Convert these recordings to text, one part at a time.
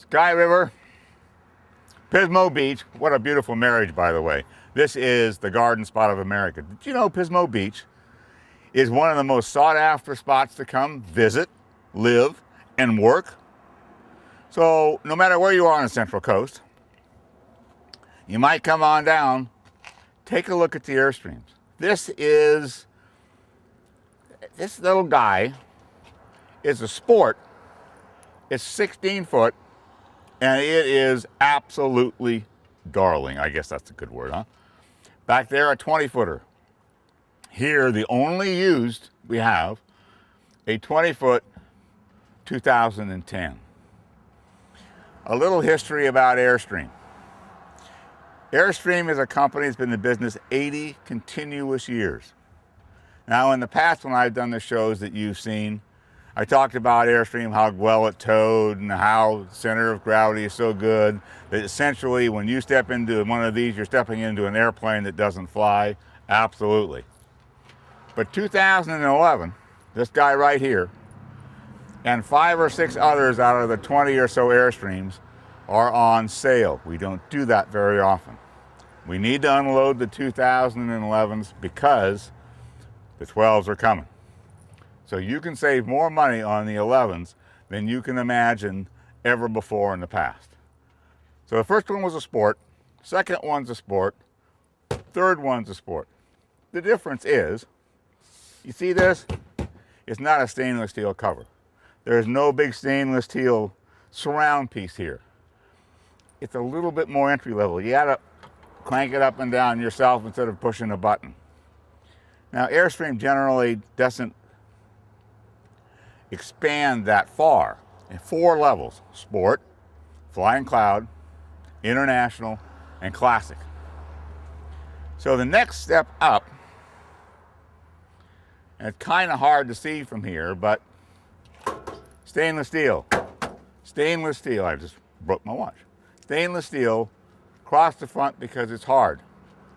Sky River, Pismo Beach. What a beautiful marriage, by the way. This is the garden spot of America. Did you know Pismo Beach is one of the most sought after spots to come visit, live, and work? So no matter where you are on the Central Coast, you might come on down, take a look at the Airstreams. This little guy is a sport. It's 16 foot, and it is absolutely darling. I guess that's a good word, huh? Back there, a 20-footer. Here, the only used we have, a 20-foot 2010. A little history about Airstream. Airstream is a company that's been in business 80 continuous years. Now, in the past, when I've done the shows that you've seen, I talked about Airstream, how well it towed, and how center of gravity is so good that essentially when you step into one of these, you're stepping into an airplane that doesn't fly. Absolutely. But 2011, this guy right here, and 5 or 6 others out of the 20 or so Airstreams are on sale. We don't do that very often. We need to unload the 2011s because the 12s are coming. So you can save more money on the 11s than you can imagine ever before in the past. So the first one was a sport, second one's a sport, third one's a sport. The difference is, you see this? It's not a stainless steel cover. There's no big stainless steel surround piece here. It's a little bit more entry level. You gotta crank it up and down yourself instead of pushing a button. Now, Airstream generally doesn't expand that far. In 4 levels: sport, flying cloud, international, and classic. So the next step up, and it's kind of hard to see from here, but stainless steel. Stainless steel. I just broke my watch. Stainless steel across the front because it's hard.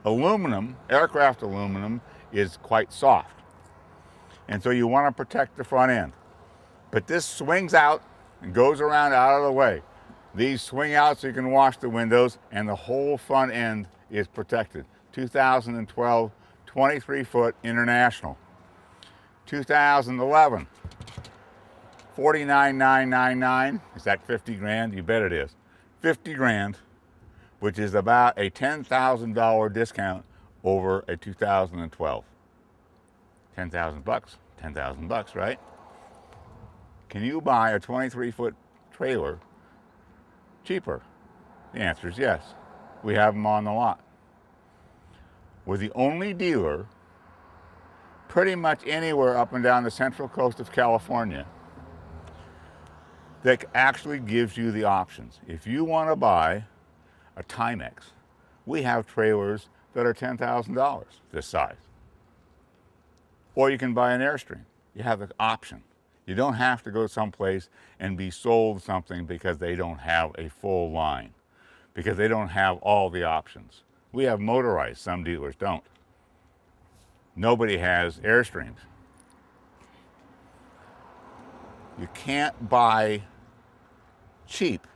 Aluminum, aircraft aluminum, is quite soft. And so you want to protect the front end. But this swings out and goes around out of the way. These swing out so you can wash the windows, and the whole front end is protected. 2012, 23-foot international. 2011, $49,999. Is that 50 grand? You bet it is. 50 grand, which is about a $10,000 discount over a 2012. 10,000 bucks. 10,000 bucks, right? Can you buy a 23-foot trailer cheaper? The answer is yes. We have them on the lot. We're the only dealer pretty much anywhere up and down the central coast of California that actually gives you the options. If you want to buy a Timex, we have trailers that are $10,000 this size. Or you can buy an Airstream. You have the option. You don't have to go someplace and be sold something because they don't have a full line, because they don't have all the options. We have motorized, some dealers don't. Nobody has Airstreams. You can't buy cheap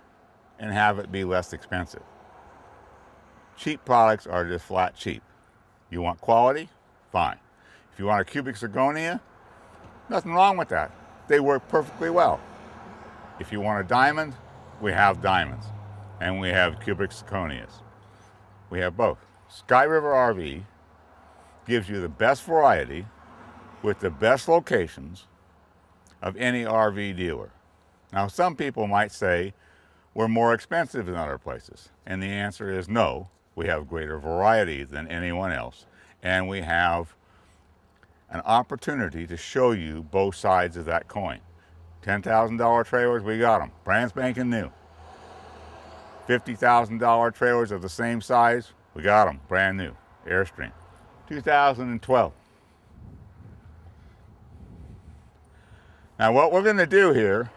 and have it be less expensive. Cheap products are just flat cheap. You want quality? Fine. If you want a cubic zirconia, nothing wrong with that. They work perfectly well. If you want a diamond, we have diamonds, and we have cubic zirconias. We have both. Sky River RV gives you the best variety with the best locations of any RV dealer. Now, some people might say we're more expensive than other places, and the answer is no. We have greater variety than anyone else, and we have an opportunity to show you both sides of that coin. $10,000 trailers, we got them, brand spanking new. $50,000 trailers of the same size, we got them, brand new, Airstream. 2012. Now what we're gonna do here,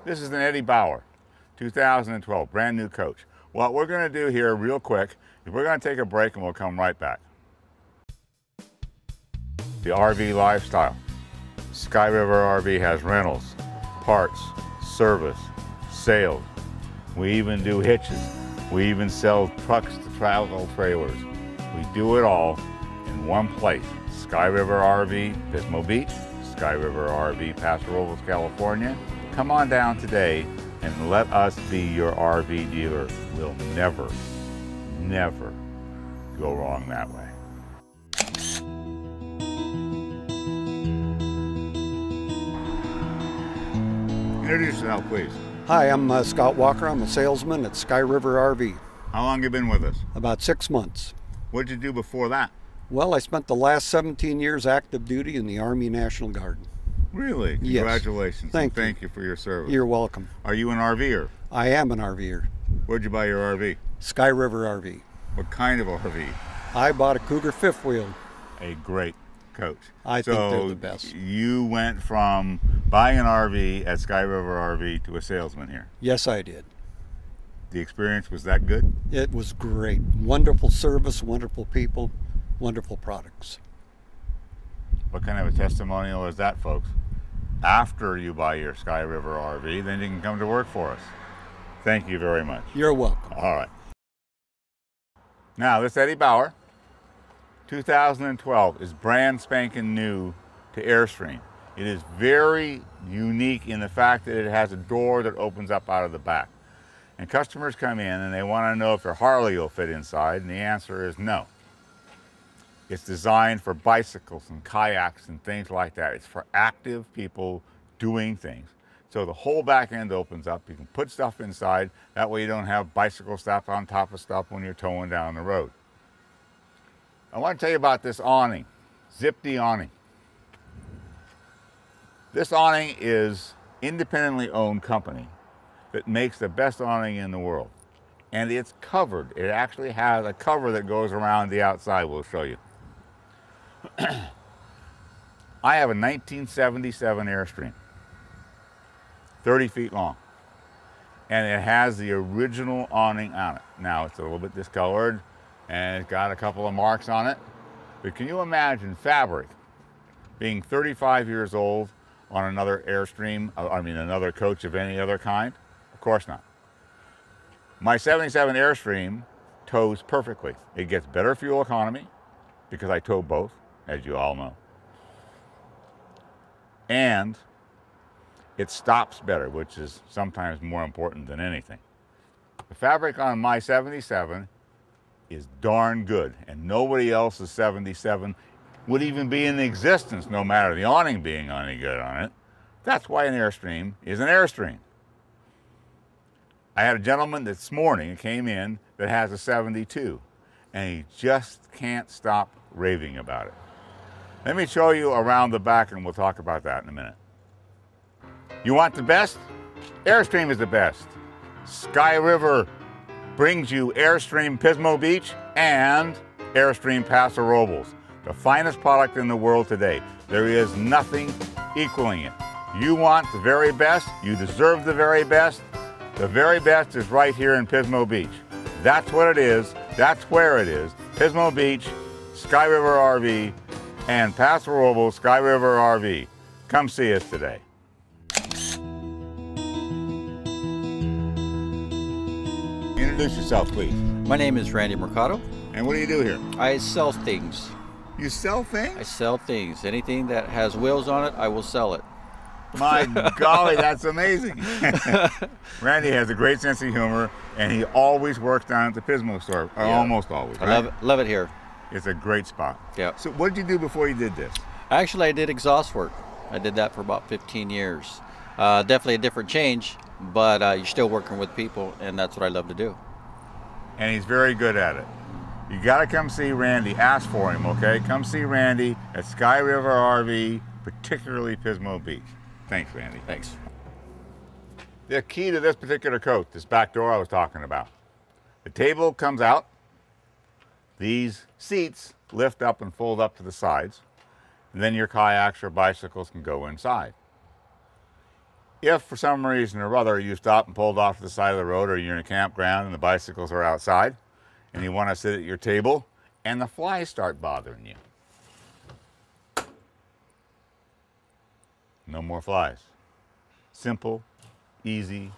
this is an Eddie Bauer, 2012, brand new coach. What we're gonna do here real quick is we're gonna take a break and we'll come right back. The RV lifestyle. Sky River RV has rentals, parts, service, sales, We even do hitches. We even sell trucks to travel trailers. We do it all in one place. Sky River RV, Pismo Beach, Sky River RV, Paso, Robles, California. Come on down today and let us be your RV dealer. We'll never, never go wrong that way. Introduce yourself, please. Hi, I'm Scott Walker. I'm a salesman at Sky River RV. How long have you been with us? About 6 months. What did you do before that? Well, I spent the last 17 years active duty in the Army National Guard. Really? Yes. Congratulations. Thank you for your service. You're welcome. Are you an RVer? I am an RVer. Where'd you buy your RV? Sky River RV. What kind of RV? I bought a Cougar fifth wheel. A great coach. I think they're the best. You went from buying an RV at Sky River RV to a salesman here. Yes, I did. The experience was that good? It was great. Wonderful service, wonderful people, wonderful products. What kind of a testimonial is that, folks? After you buy your Sky River RV, then you can come to work for us. Thank you very much. You're welcome. All right. Now, this Eddie Bauer, 2012, is brand spanking new to Airstream. It is very unique in the fact that it has a door that opens up out of the back. And customers come in and they want to know if their Harley will fit inside, and the answer is no. It's designed for bicycles and kayaks and things like that. It's for active people doing things. So the whole back end opens up. You can put stuff inside. That way you don't have bicycle stuff on top of stuff when you're towing down the road. I want to tell you about this awning, Zip-D awning. This awning is independently owned company that makes the best awning in the world. And it's covered. It actually has a cover that goes around the outside. We'll show you. I have a 1977 Airstream, 30 feet long, and it has the original awning on it. Now it's a little bit discolored and it's got a couple of marks on it, but can you imagine fabric being 35 years old on another Airstream, another coach of any other kind? Of course not. My 77 Airstream tows perfectly. It gets better fuel economy because I tow both, as you all know. And it stops better, which is sometimes more important than anything. The fabric on my 77 is darn good, and nobody else's 77 would even be in existence, no matter the awning being any good on it. That's why an Airstream is an Airstream. I had a gentleman this morning came in that has a 72, and he just can't stop raving about it. Let me show you around the back, and we'll talk about that in a minute. You want the best? Airstream is the best. Sky River brings you Airstream Pismo Beach and Airstream Paso Robles, the finest product in the world today. There is nothing equaling it. You want the very best, you deserve the very best. The very best is right here in Pismo Beach. That's what it is, that's where it is. Pismo Beach, Sky River RV, and Paso Robles, Sky River RV. Come see us today. Introduce yourself, please. My name is Randy Mercado. And what do you do here? I sell things. You sell things? I sell things. Anything that has wheels on it, I will sell it. My golly, that's amazing. Randy has a great sense of humor, and he always works down at the Pismo store, or almost always, right? I love it here. It's a great spot. Yeah. So what did you do before you did this? Actually, I did exhaust work. I did that for about 15 years. Definitely a different change, but you're still working with people, and that's what I love to do. And he's very good at it. You got to come see Randy. Ask for him, okay? Come see Randy at Sky River RV, particularly Pismo Beach. Thanks, Randy. Thanks. The key to this particular coach, this back door I was talking about. The table comes out. These seats lift up and fold up to the sides. And then your kayaks or bicycles can go inside. If for some reason or other you stop and pulled off to the side of the road, or you're in a campground and the bicycles are outside, and you want to sit at your table, and the flies start bothering you. No more flies. Simple, easy,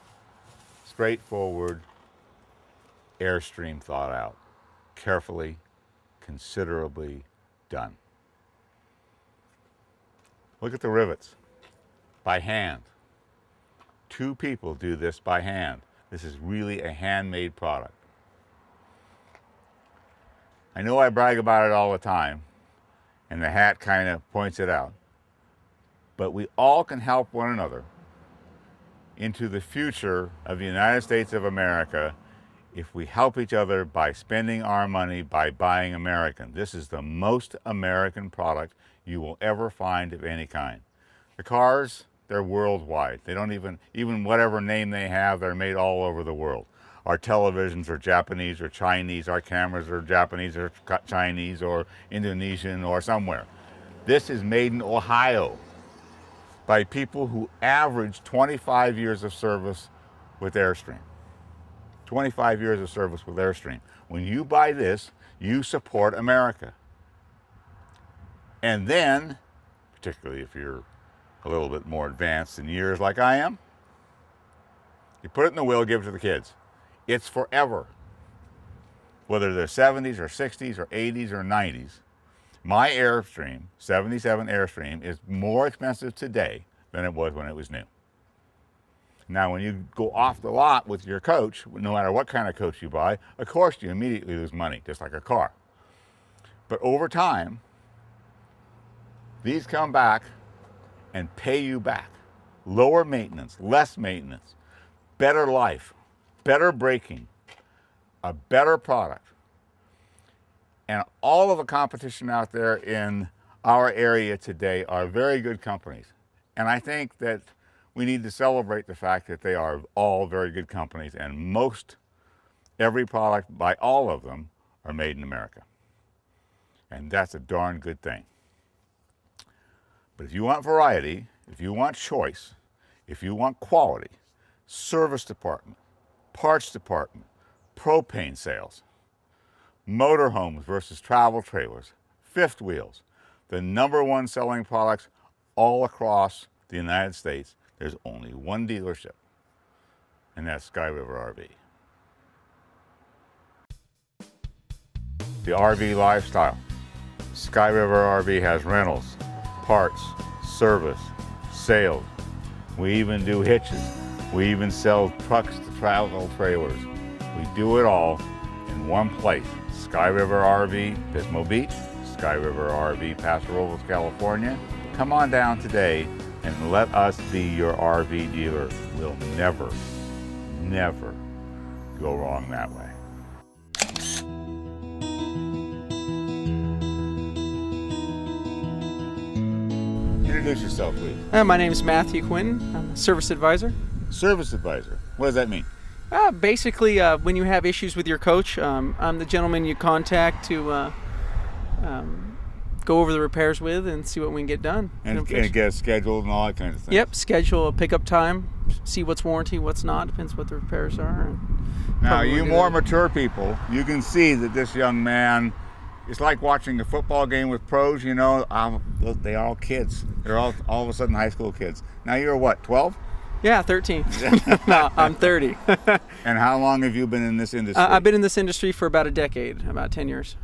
straightforward, Airstream thought out, carefully, considerably done. Look at the rivets, by hand. 2 people do this by hand. This is really a handmade product. I know I brag about it all the time, and the hat kind of points it out, but we all can help one another into the future of the United States of America if we help each other by spending our money by buying American. This is the most American product you will ever find of any kind. The cars, they're worldwide. They don't even whatever name they have, they're made all over the world. Our televisions are Japanese or Chinese. Our cameras are Japanese or Chinese or Indonesian or somewhere. This is made in Ohio by people who average 25 years of service with Airstream. 25 years of service with Airstream. When you buy this, you support America. And then, particularly if you're a little bit more advanced in years like I am, you put it in the will, give it to the kids. It's forever. Whether they're 70s or 60s or 80s or 90s, my Airstream, 77 Airstream, is more expensive today than it was when it was new. Now, when you go off the lot with your coach, no matter what kind of coach you buy, of course you immediately lose money, just like a car. But over time, these come back and pay you back. Lower maintenance, less maintenance, better life, better braking, a better product. And all of the competition out there in our area today are very good companies. And I think that we need to celebrate the fact that they are all very good companies, and every product by all of them are made in America. And that's a darn good thing. But if you want variety, if you want choice, if you want quality, service department, parts department, propane sales, motorhomes versus travel trailers, fifth wheels, the #1 selling products all across the United States, there's only one dealership, and that's Sky River RV. The RV lifestyle. Sky River RV has rentals, parts, service, sales. We even do hitches. We even sell trucks to travel trailers. We do it all in one place. Sky River RV, Pismo Beach, Sky River RV, Paso, Robles, California. Come on down today and let us be your RV dealer. We'll never, never go wrong that way. Introduce yourself, please. My name is Matthew Quinn. I'm a service advisor. Service advisor. What does that mean? Basically, when you have issues with your coach, I'm the gentleman you contact to go over the repairs with and see what we can get done. And get it scheduled and all that kind of thing. Yep, schedule a pickup time, see what's warranty, what's not, depends what the repairs are. Now, you more mature people, you can see that this young man, it's like watching a football game with pros, you know, they're all kids. They're all of a sudden high school kids. Now you're what, 12? Yeah, 13. No, I'm 30. And how long have you been in this industry? I've been in this industry for about a decade, about 10 years.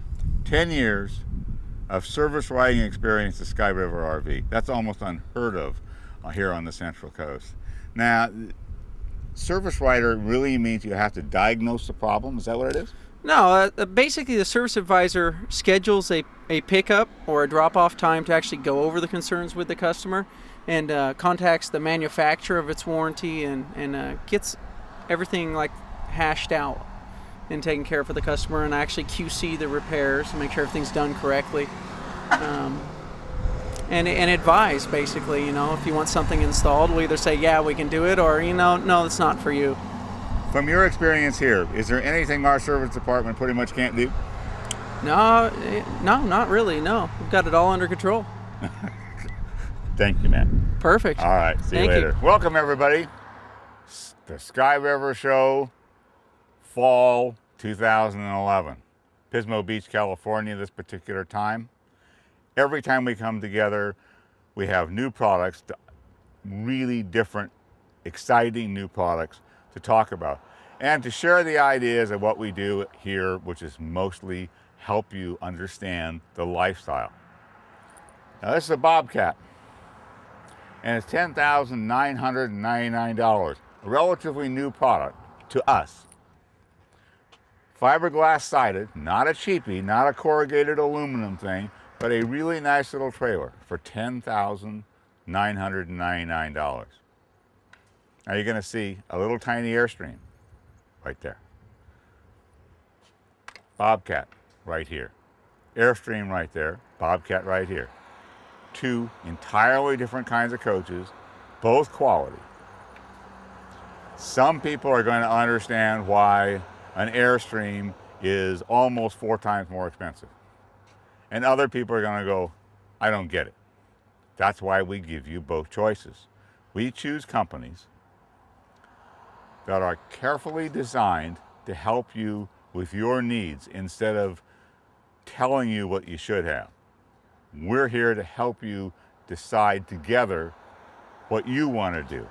10 years of service riding experience at Sky River RV. That's almost unheard of here on the Central Coast. Now, service rider really means you have to diagnose the problem. Is that what it is? No, basically the service advisor schedules a pickup or a drop-off time to actually go over the concerns with the customer, and contacts the manufacturer of its warranty and gets everything like hashed out and taken care of for the customer, and actually QC the repairs and make sure everything's done correctly. And advise, basically, you know, if you want something installed, we'll either say, yeah, we can do it, or, you know, no, it's not for you. From your experience here, is there anything our service department pretty much can't do? No, not really, no. We've got it all under control. Thank you, man. Perfect. All right, see you Thank later. Welcome, everybody. The Sky River Show, fall 2011. Pismo Beach, California, this particular time. Every time we come together, we have new products, really different, exciting new products to talk about and to share the ideas of what we do here, which is mostly help you understand the lifestyle. Now this is a Bobcat, and it's $10,999, a relatively new product to us. Fiberglass sided, not a cheapie, not a corrugated aluminum thing, but a really nice little trailer for $10,999. Now you're going to see a little tiny Airstream right there. Bobcat right here. Airstream right there. Bobcat right here. Two entirely different kinds of coaches, both quality. Some people are going to understand why an Airstream is almost 4 times more expensive. And other people are going to go, I don't get it. That's why we give you both choices. We choose companies that are carefully designed to help you with your needs instead of telling you what you should have. We're here to help you decide together what you want to do,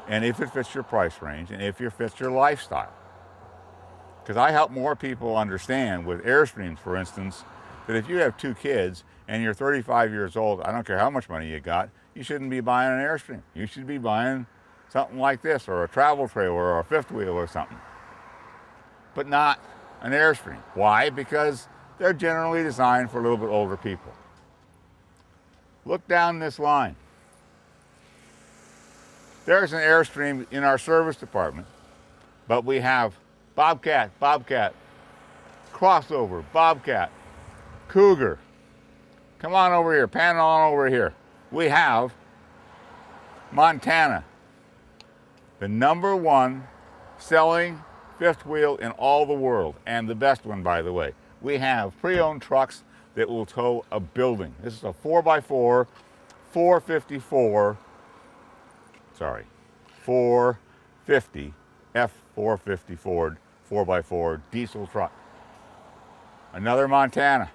and if it fits your price range, and if it fits your lifestyle. Because I help more people understand with Airstreams, for instance, that if you have 2 kids and you're 35 years old, I don't care how much money you got, you shouldn't be buying an Airstream. You should be buying something like this, or a travel trailer, or a 5th wheel or something, but not an Airstream. Why? Because they're generally designed for a little bit older people. Look down this line. There's an Airstream in our service department, but we have Bobcat, Bobcat, Crossover, Bobcat, Cougar. Come on over here, pan on over here. We have Montana, the #1 selling 5th wheel in all the world, and the best one, by the way. We have pre-owned trucks that will tow a building. This is a 4x4, 450 F450 Ford 4x4 diesel truck. Another Montana,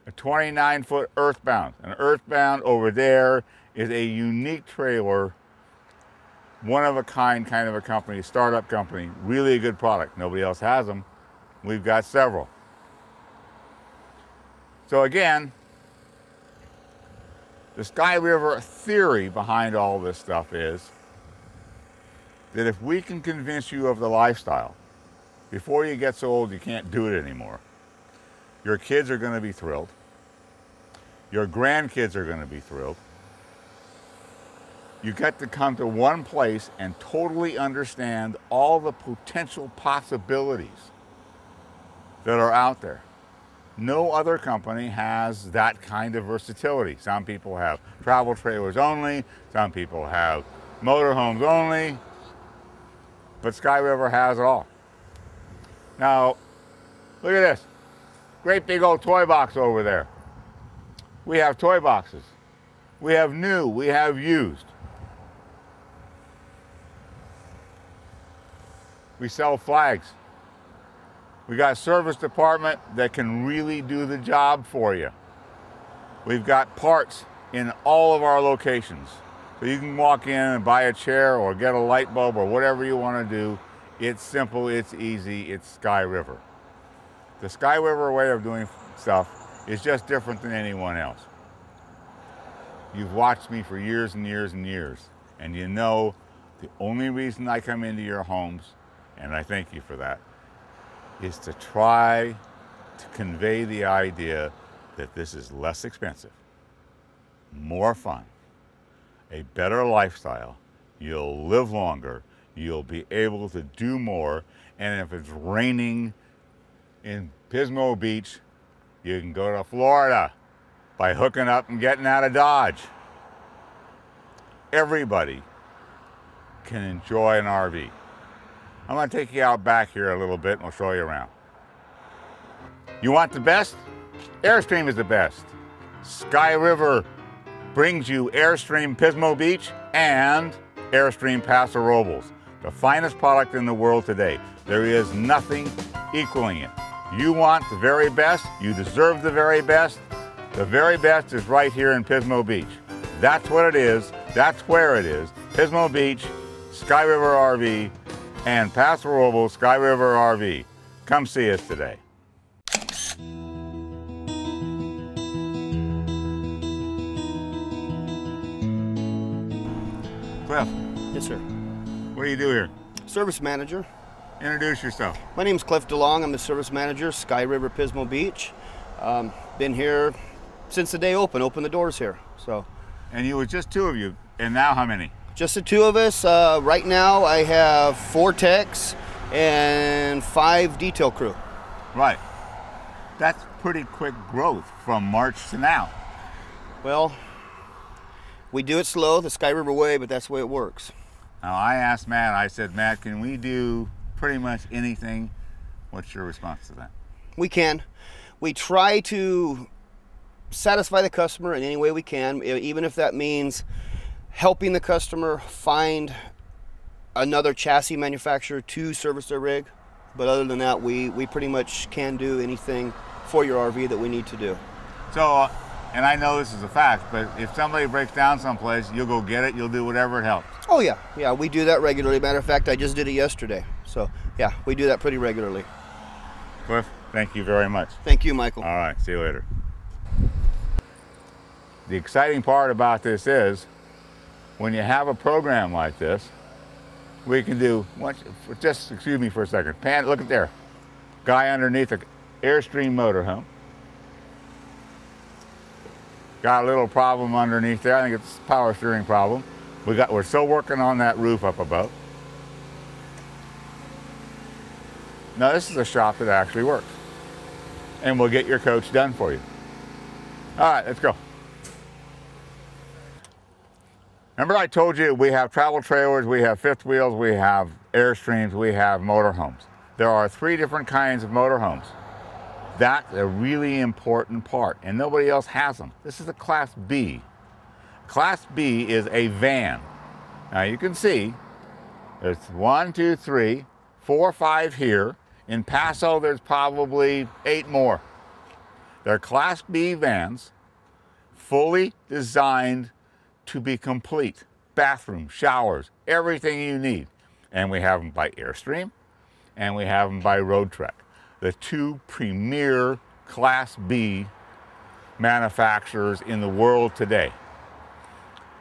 a 29-foot Earthbound. An Earthbound over there is a unique trailer, one of a kind of a company, startup company, really a good product. Nobody else has them. We've got several. So again, the Sky River theory behind all this stuff is that if we can convince you of the lifestyle, before you get so old you can't do it anymore, your kids are going to be thrilled. Your grandkids are going to be thrilled. You get to come to one place and totally understand all the potential possibilities that are out there. No other company has that kind of versatility. Some people have travel trailers only, some people have motorhomes only, but Sky River has it all. Now, look at this. Great big old toy box over there. We have toy boxes. We have new, we have used. We sell flags. We got a service department that can really do the job for you. We've got parts in all of our locations. So you can walk in and buy a chair or get a light bulb or whatever you want to do. It's simple, it's easy, it's Sky River. The Sky River way of doing stuff is just different than anyone else. You've watched me for years and years and years, and you know the only reason I come into your homes, and I thank you for that, is to try to convey the idea that this is less expensive, more fun, a better lifestyle. You'll live longer, you'll be able to do more, and if it's raining in Pismo Beach, you can go to Florida by hooking up and getting out of Dodge. Everybody can enjoy an RV. I'm going to take you out back here a little bit and we'll show you around. You want the best? Airstream is the best. Sky River brings you Airstream Pismo Beach and Airstream Paso, Robles, the finest product in the world today. There is nothing equaling it. You want the very best, you deserve the very best. The very best is right here in Pismo Beach. That's what it is, that's where it is. Pismo Beach, Sky River RV, and Paso Robles Sky River RV. Come see us today. Cliff, Yes, sir. what do you do here? Service manager. Introduce yourself. My name's Cliff DeLong. I'm the service manager, Sky River Pismo Beach. Been here since the day opened the doors here. So, And you were just two of you, and now how many? just the two of us. Right now, I have 4 techs and 5 detail crew. Right. That's pretty quick growth from March to now. Well, we do it slow, the Sky River way, but that's the way it works. Now I asked Matt, I said, Matt, can we do pretty much anything? What's your response to that? We can. We try to satisfy the customer in any way we can, even if that means helping the customer find another chassis manufacturer to service their rig. But other than that, we pretty much can do anything for your RV that we need to do. So, and I know this is a fact, but if somebody breaks down someplace, you'll go get it, you'll do whatever it helps. Oh yeah, we do that regularly. Matter of fact, I just did it yesterday. So yeah, we do that pretty regularly. Cliff, thank you very much. Thank you, Michael. All right, see you later. The exciting part about this is, when you have a program like this, we can do, just excuse me for a second, Pan, look at there. Guy underneath an Airstream motorhome. Got a little problem underneath there. I think it's a power steering problem. We're still working on that roof up above. Now this is a shop that actually works. And we'll get your coach done for you. All right, let's go. Remember I told you we have travel trailers, we have fifth wheels, we have Airstreams, we have motorhomes. There are 3 different kinds of motorhomes. That's a really important part, and nobody else has them. This is a Class B. Class B is a van. Now you can see, there's 1, 2, 3, 4, 5 here. In Paso, there's probably 8 more. They're Class B vans, fully designed to be complete. Bathroom, showers, everything you need. And we have them by Airstream, and we have them by Road Trek. The 2 premier Class B manufacturers in the world today.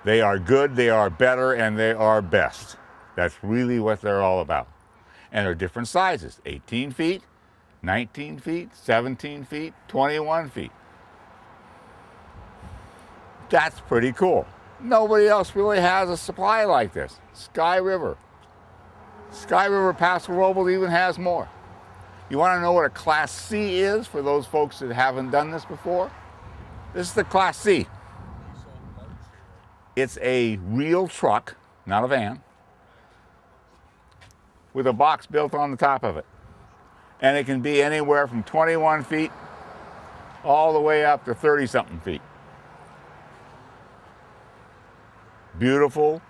They are good, they are better, and they are best. That's really what they're all about. And they're different sizes, 18 feet, 19 feet, 17 feet, 21 feet. That's pretty cool. Nobody else really has a supply like this. Sky River. Sky River Paso Robles even has more. You want to know what a Class C is for those folks that haven't done this before? This is the Class C. It's a real truck, not a van, with a box built on the top of it. And it can be anywhere from 21 feet all the way up to 30-something feet. Beautiful,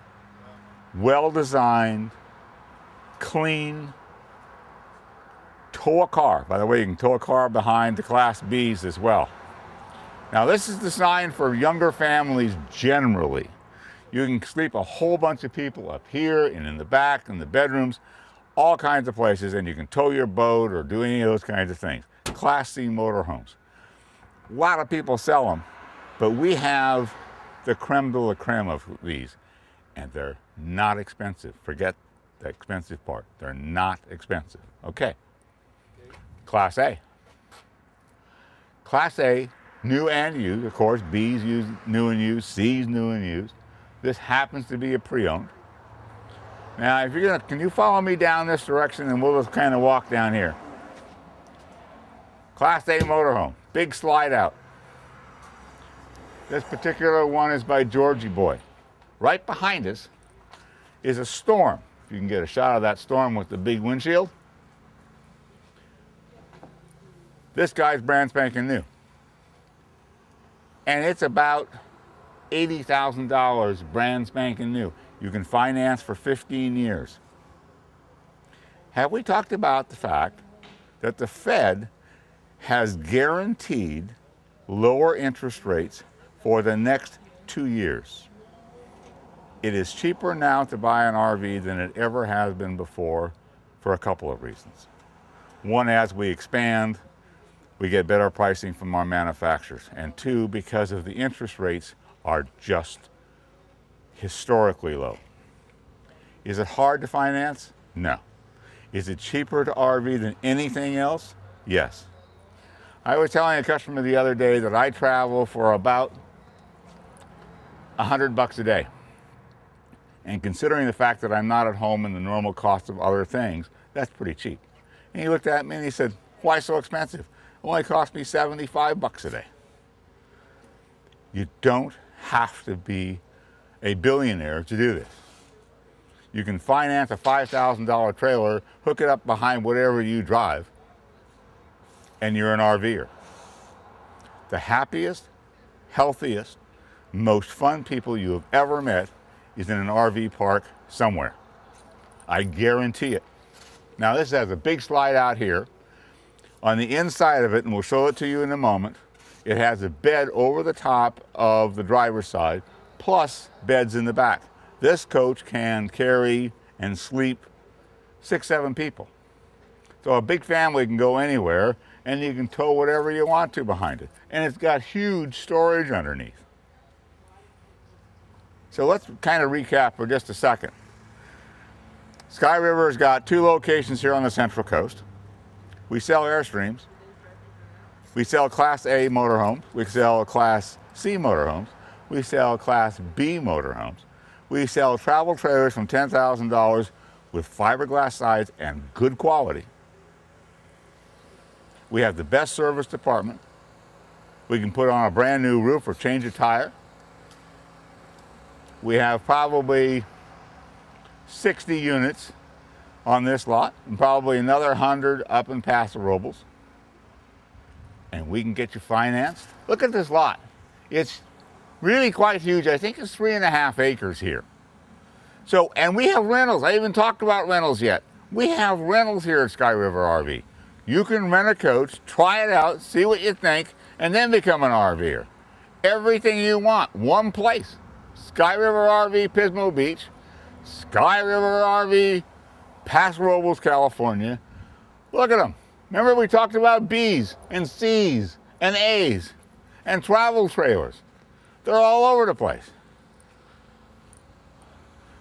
well-designed, clean, tow a car. By the way, you can tow a car behind the Class Bs as well. Now this is designed for younger families generally. You can sleep a whole bunch of people up here and in the back, in the bedrooms, all kinds of places, and you can tow your boat or do any of those kinds of things. Class C motorhomes. A lot of people sell them, but we have the creme de la creme of these, and they're not expensive. Forget the expensive part. They're not expensive. Okay. Class A. Class A, new and used. Of course, B's used, new and used, C's new and used. This happens to be a pre-owned. Now, if you're gonna, can you follow me down this direction and we'll just kind of walk down here. Class A motorhome, big slide out. This particular one is by Georgie Boy. Right behind us is a Storm. If you can get a shot of that Storm with the big windshield. This guy's brand spanking new. And it's about $80,000 brand spanking new. You can finance for 15 years. Have we talked about the fact that the Fed has guaranteed lower interest rates for the next 2 years? It is cheaper now to buy an RV than it ever has been before for a couple of reasons. One, as we expand, we get better pricing from our manufacturers. And two, because of the interest rates are just historically low. Is it hard to finance? No. Is it cheaper to RV than anything else? Yes. I was telling a customer the other day that I travel for about $100 a day. And considering the fact that I'm not at home and the normal cost of other things, that's pretty cheap. And he looked at me and he said, why so expensive? It only cost me $75 a day. You don't have to be a billionaire to do this. You can finance a $5,000 trailer, hook it up behind whatever you drive, and you're an RVer. The happiest, healthiest, most fun people you have ever met is in an RV park somewhere. I guarantee it. Now this has a big slide out here. On the inside of it, and we'll show it to you in a moment, it has a bed over the top of the driver's side, plus beds in the back. This coach can carry and sleep 6, 7 people. So a big family can go anywhere, and you can tow whatever you want to behind it. And it's got huge storage underneath. So let's kind of recap for just a second. Sky River's got 2 locations here on the Central Coast. We sell Airstreams. We sell Class A motorhomes. We sell Class C motorhomes. We sell Class B motorhomes. We sell travel trailers from $10,000 with fiberglass sides and good quality. We have the best service department. We can put on a brand new roof or change a tire. We have probably 60 units on this lot and probably another 100 up in Paso, Robles. And we can get you financed. Look at this lot. It's really quite huge. I think it's 3.5 acres here. So, and we have rentals. I haven't talked about rentals yet. We have rentals here at Sky River RV. You can rent a coach, try it out, see what you think, and then become an RVer. Everything you want, one place. Sky River RV, Pismo Beach. Sky River RV, Paso Robles, California. Look at them. Remember we talked about B's and C's and A's and travel trailers. They're all over the place.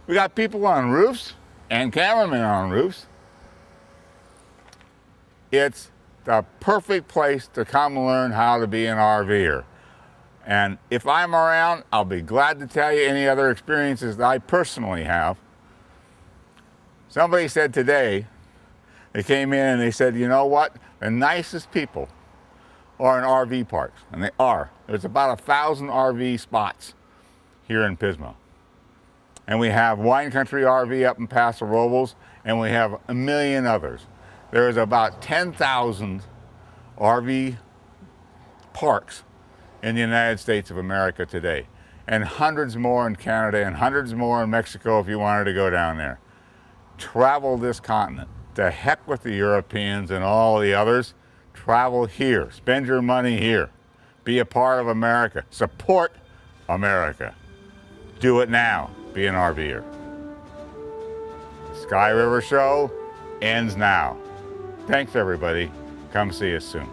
We got people on roofs and cameramen on roofs. It's the perfect place to come learn how to be an RVer. And if I'm around, I'll be glad to tell you any other experiences that I personally have. Somebody said today, they came in and they said, you know what? The nicest people are in RV parks, and they are. There's about 1,000 RV spots here in Pismo. And we have Wine Country RV up in Paso Robles, and we have a million others. There's about 10,000 RV parks in the United States of America today, and hundreds more in Canada and hundreds more in Mexico if you wanted to go down there. Travel this continent. To heck with the Europeans and all the others. Travel here. Spend your money here. Be a part of America. Support America. Do it now. Be an RVer. Sky River Show ends now. Thanks everybody. Come see us soon.